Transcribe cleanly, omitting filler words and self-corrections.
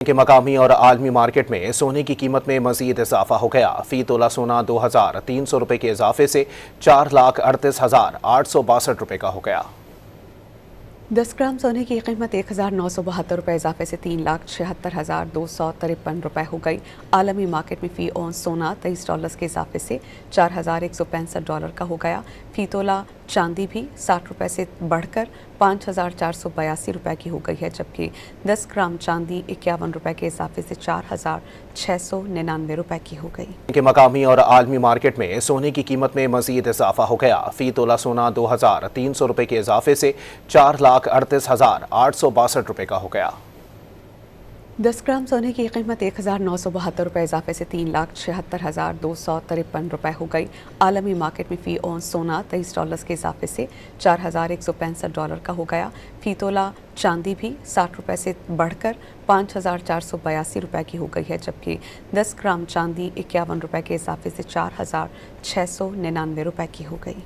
के मकामी और आलमी मार्केट में सोने की कीमत में मजीद इजाफा हो गया। फी तोला सोना 2,300 रुपये के इजाफे से 4,38,862 रुपये का हो गया। 10 ग्राम सोने की कीमत 1,972 रुपये इजाफे से 3,76,253 रुपये हो गई। आलमी मार्केट में फ़ी औंस सोना $23 के इजाफे से $4,165 का हो गया। फ़ी तोला चांदी भी 60 रुपये से बढ़कर 5,482 रुपये की हो गई है, जबकि 10 ग्राम चांदी 51 रुपये के इजाफे से 4,699 रुपये की हो गई। के मकामी और आलमी मार्केट में सोने की कीमत में मजीद इजाफा हो गया। फी तोला सोना 2,300 रुपये के इजाफे से 4,38,862 रुपये का हो गया। 10 ग्राम सोने की कीमत 1,972 रुपये इजाफे से 3,76,253 रुपये हो गई। आलमी मार्केट में फ़ी औंस सोना $23 के इजाफे से $4,165 का हो गया। फ़ी तोला चांदी भी 60 रुपये से बढ़कर 5,482 रुपये की हो गई है, जबकि 10 ग्राम चांदी 51 रुपये के इजाफे से 4,699 रुपये की हो गई।